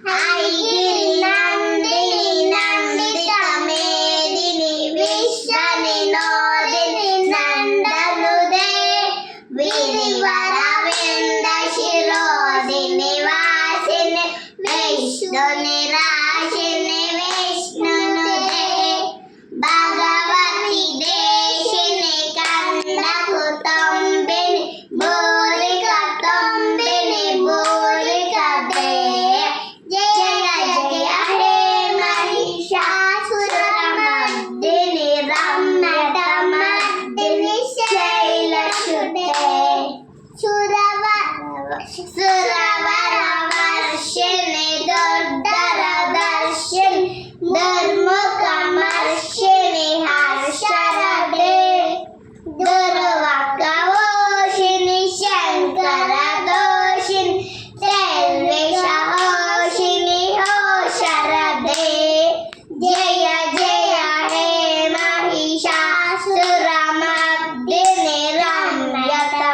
ఐగిరి నందిని నందిత మేదిని విశ్వనినోదిని నందనుదే విరివర వింద శిరోదిని వాసిని విష్ణుని రాశిని విష్ణునుదే భగవతి దేశిని కందకు తొంబిని బోలిక తొంబిని బోలిక దే జయ జయ హే మహిషాసురమర్దిని రమ్యతమర్దిని శైలసుతే సురవర వర్షిణి దుర్ధర దర్శిని దుర్ముఖమర్షిణి హర్షరదే దుర్వకవోషిణి శంకర దోషిని త్రైవిషహోషిని హోషరదే జయ జయ హే మహిషాసురమర్దిని రమ్యతమర్దిని